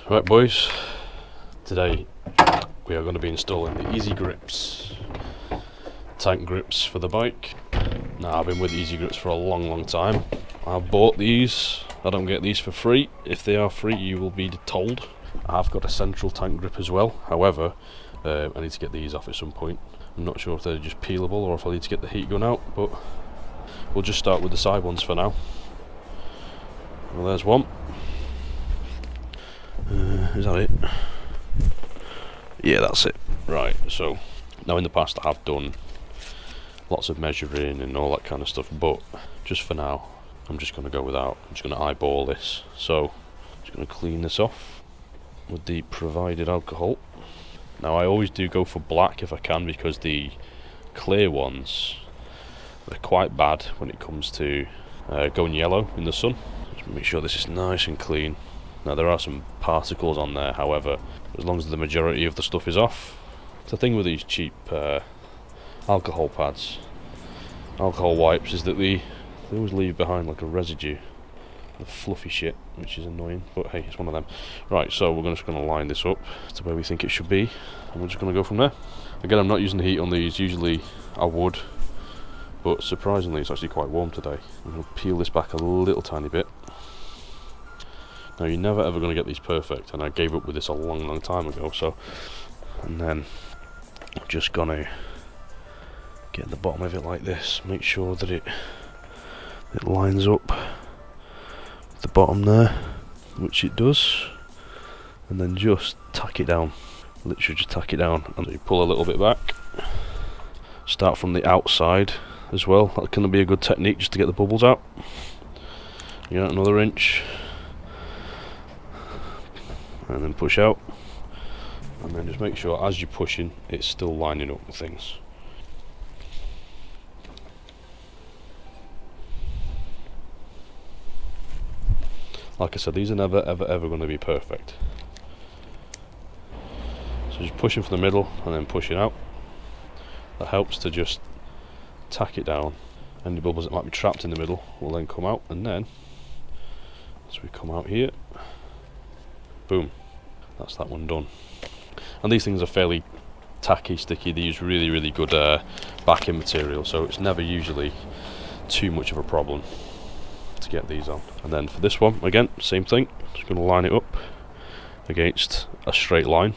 Right boys, today we are going to be installing the EAZIGRIPs tank grips for the bike. Now I've been with EAZIGRIPs for a long time. I've bought these, I don't get these for free. If they are free you will be told. I've got a central tank grip as well, however I need to get these off at some point. I'm not sure if they're just peelable or if I need to get the heat gun out, but we'll just start with the side ones for now. Well, there's one. Is that it? Yeah, that's it. Right, so now in the past I have done lots of measuring and all that kind of stuff, but just for now I'm just going to go without. I'm just going to eyeball this. So I'm just going to clean this off with the provided alcohol. Now I always do go for black if I can, because the clear ones, they're quite bad when it comes to going yellow in the sun. Just make sure this is nice and clean. Now there are some particles on there, however, as long as the majority of the stuff is off. The thing with these cheap alcohol pads, alcohol wipes, is that they always leave behind like a residue of fluffy shit, which is annoying, but hey, it's one of them. Right, so we're just going to line this up to where we think it should be, and we're just going to go from there. Again, I'm not using the heat on these, usually I would, but surprisingly it's actually quite warm today. I'm going to peel this back a little tiny bit. Now you're never ever going to get these perfect, and I gave up with this a long time ago, so, and then I'm just going to get the bottom of it like this, make sure that it lines up with the bottom there, which it does, and then just tack it down, literally just tack it down, and you pull a little bit back, start from the outside as well. That can be a good technique just to get the bubbles out. You get another inch, and then push out, and then just make sure as you're pushing it's still lining up with things. Like I said, these are never ever going to be perfect, so just pushing from the middle and then pushing out. That helps to just tack it down. Any bubbles that might be trapped in the middle will then come out, and then as we come out here, boom, that's that one done. And these things are fairly tacky, sticky. They use really good backing material, so it's never usually too much of a problem to get these on. And then for this one, again, same thing, just going to line it up against a straight line.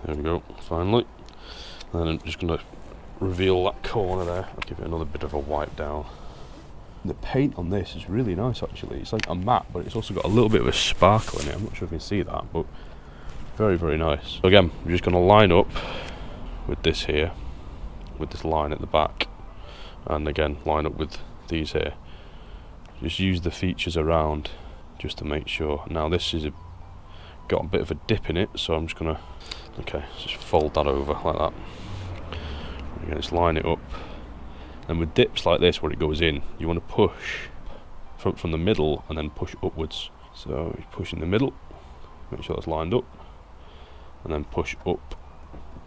There we go, finally. And then I'm just going to reveal that corner there. I'll give it another bit of a wipe down. The paint on this is really nice actually. It's like a matte, but it's also got a little bit of a sparkle in it. I'm not sure if you can see that, but very nice. So again, I'm just going to line up with this here, with this line at the back, and again line up with these here. Just use the features around just to make sure. Now this is got a bit of a dip in it, so I'm just going to just fold that over like that. Again, just line it up. And with dips like this where it goes in, you want to push from the middle and then push upwards. So you push in the middle, make sure that's lined up, and then push up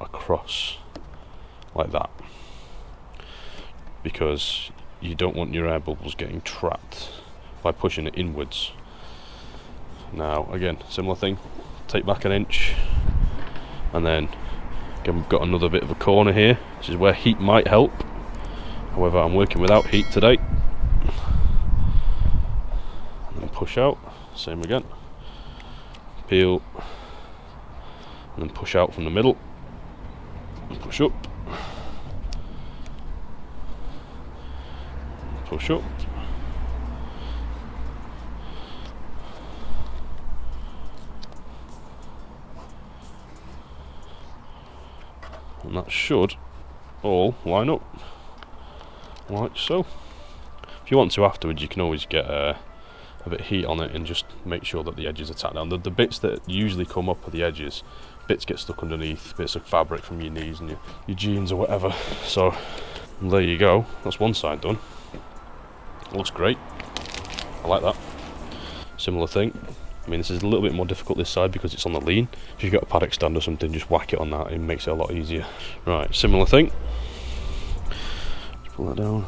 across like that, because you don't want your air bubbles getting trapped by pushing it inwards. Now again, similar thing, take back an inch, and then again we've got another bit of a corner here. This is where heat might help. However, I'm working without heat today. And then push out, same again. Peel, and then push out from the middle, and push up, push up. And that should all line up. Like so. If you want to afterwards, you can always get a bit of heat on it and just make sure that the edges are tacked down. The bits that usually come up at the edges, bits get stuck underneath, bits of fabric from your knees and your jeans or whatever. So there you go, that's one side done. It looks great, I like that. Similar thing, I mean this is a little bit more difficult this side because it's on the lean. If you've got a paddock stand or something, just whack it on that, it makes it a lot easier. Right, similar thing. Pull that down.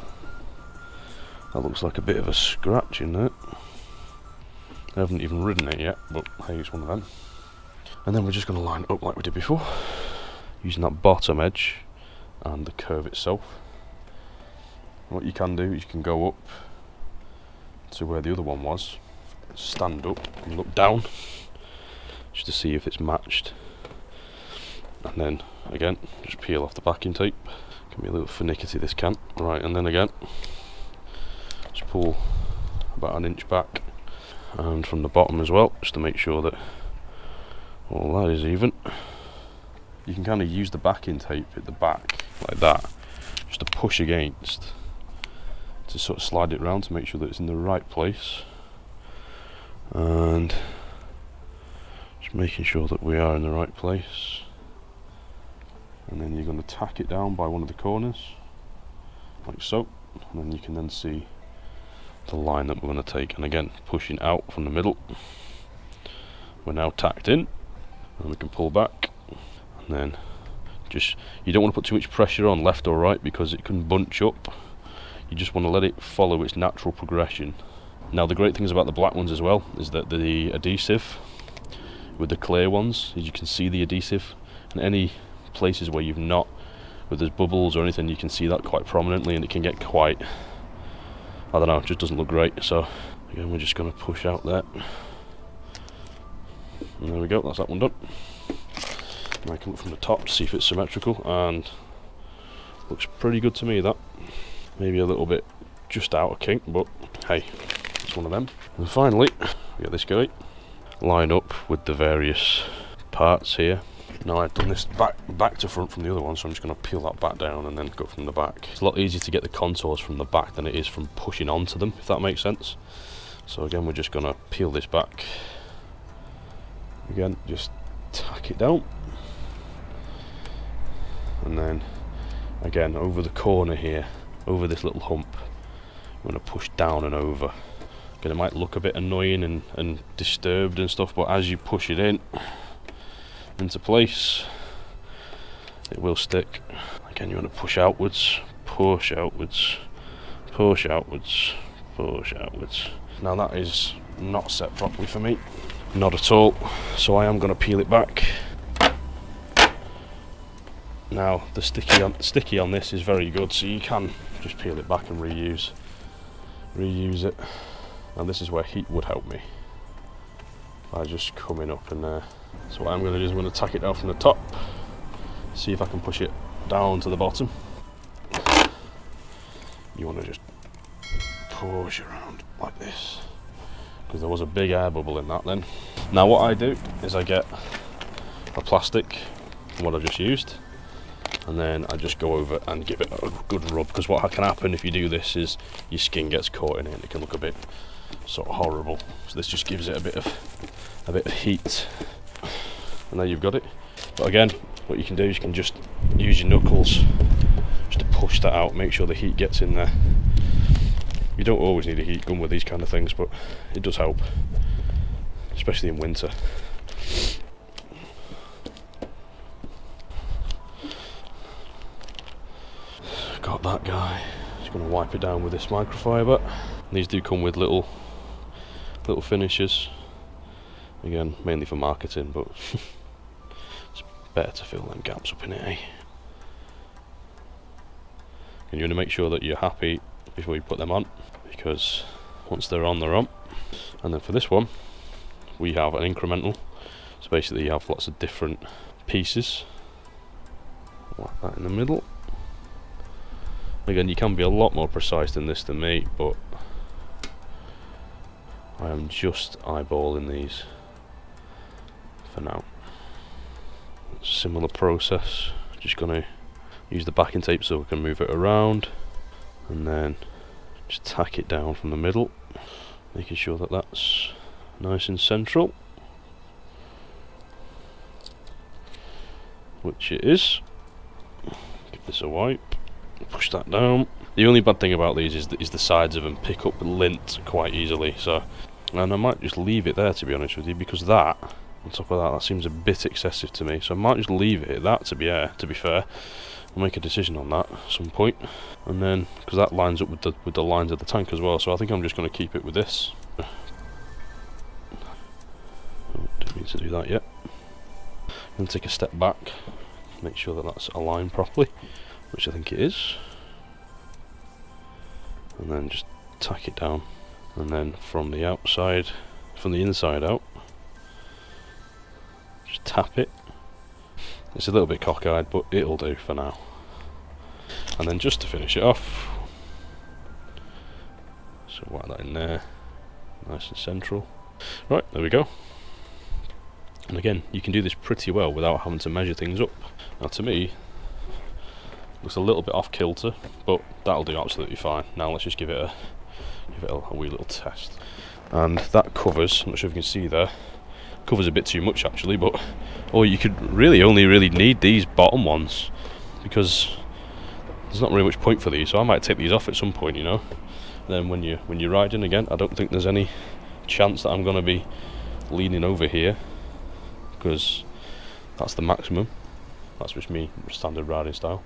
That looks like a bit of a scratch in there. I haven't even ridden it yet, but hey, it's one of them. And then we're just going to line it up like we did before, using that bottom edge and the curve itself. What you can do is you can go up to where the other one was, stand up and look down just to see if it's matched, and then again just peel off the backing tape. Can be a little finicky, this can. Right, and then again just pull about an inch back, and from the bottom as well, just to make sure that all that is even. You can kind of use the backing tape at the back like that, just to push against, to sort of slide it around to make sure that it's in the right place, and just making sure that we are in the right place. And then you're going to tack it down by one of the corners like so, and then you can then see the line that we're going to take, and again pushing out from the middle. We're now tacked in, and we can pull back, and then just, you don't want to put too much pressure on left or right because it can bunch up. You just want to let it follow its natural progression. Now the great things about the black ones as well is that the adhesive with the clear ones, as you can see the adhesive, and any places where you've not, where there's bubbles or anything, you can see that quite prominently, and it can get quite, I don't know, it just doesn't look great. So again, we're just going to push out there, and there we go, that's that one done. Now I can look from the top to see if it's symmetrical, and looks pretty good to me. That maybe a little bit just out of kink, but hey, it's one of them. And finally we got this guy line up with the various parts here. Now I've done this back to front from the other one, so I'm just going to peel that back down and then go from the back. It's a lot easier to get the contours from the back than it is from pushing onto them, if that makes sense. So again, we're just going to peel this back. Again, just tack it down. And then again, over the corner here, over this little hump, I'm going to push down and over. Again, it might look a bit annoying and disturbed and stuff, but as you push it into place, it will stick. Again, you want to push outwards, push outwards, push outwards, push outwards. Now that is not set properly for me, not at all, so I am going to peel it back. Now the sticky on this is very good, so you can just peel it back and reuse it. And this is where heat would help me, by just coming up and there. So what I'm going to do is I'm going to tack it down from the top, see if I can push it down to the bottom. You want to just push around like this, because there was a big air bubble in that then. Now what I do is I get a plastic from what I've just used, and then I just go over and give it a good rub, because what can happen if you do this is your skin gets caught in it and it can look a bit sort of horrible. So this just gives it a bit of heat, and there you've got it. But again, what you can do is you can just use your knuckles just to push that out, make sure the heat gets in there. You don't always need a heat gun with these kind of things, but it does help, especially in winter. Got that guy. Just going to wipe it down with this microfiber. These do come with little finishes, again mainly for marketing, but it's better to fill them gaps up in it, eh? And you want to make sure that you're happy before you put them on, because once they're on, they're on. And then for this one, we have an incremental, so basically you have lots of different pieces like that in the middle. Again, you can be a lot more precise than this than me, but I am just eyeballing these for now. Similar process, just going to use the backing tape so we can move it around, and then just tack it down from the middle, making sure that that's nice and central, which it is. Give this a wipe, push that down. The only bad thing about these is the sides of them pick up lint quite easily, so, and I might just leave it there, to be honest with you, because that, on top of that seems a bit excessive to me, so I might just leave it at that, to be fair. I'll make a decision on that at some point, and then, because that lines up with the lines of the tank as well, so I think I'm just going to keep it with this. Need to do that yet. And take a step back, make sure that that's aligned properly, which I think it is. And then just tack it down. And then from the outside, from the inside out, just tap it. It's a little bit cockeyed, but it'll do for now. And then just to finish it off, so whack that in there, nice and central. Right, there we go. And again, you can do this pretty well without having to measure things up. Now to me, looks a little bit off kilter, but that'll do absolutely fine. Now let's just give it a wee little test. And that covers, I'm not sure if you can see there, covers a bit too much actually, but you could really only need these bottom ones, because there's not really much point for these, so I might take these off at some point, you know. Then when you're riding again, I don't think there's any chance that I'm going to be leaning over here, because that's the maximum. That's just me standard riding style.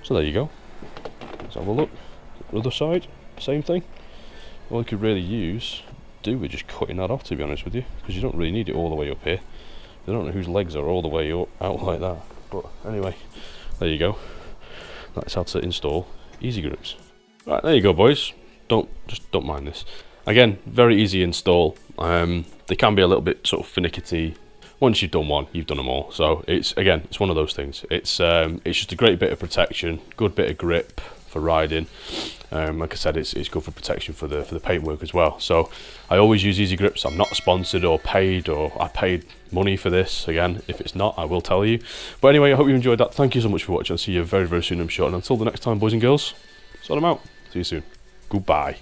So there you go. Let's have a look. Other side, same thing. All you could really do with just cutting that off, to be honest with you, because you don't really need it all the way up here. I don't know whose legs are all the way out like that, but anyway, there you go. That's how to install EAZIGRIPs. Right, there you go, boys. Don't mind this. Again, very easy install. They can be a little bit sort of finicky. Once you've done one, you've done them all. So it's one of those things. It's just a great bit of protection, good bit of grip for riding. Like I said, it's good for protection for the paintwork as well. So I always use EAZIGRIPs. I'm not sponsored or paid, or I paid money for this. Again, if it's not, I will tell you. But anyway, I hope you enjoyed that. Thank you so much for watching. I'll see you very, very soon, I'm sure. And until the next time, boys and girls, sort them out. See you soon. Goodbye.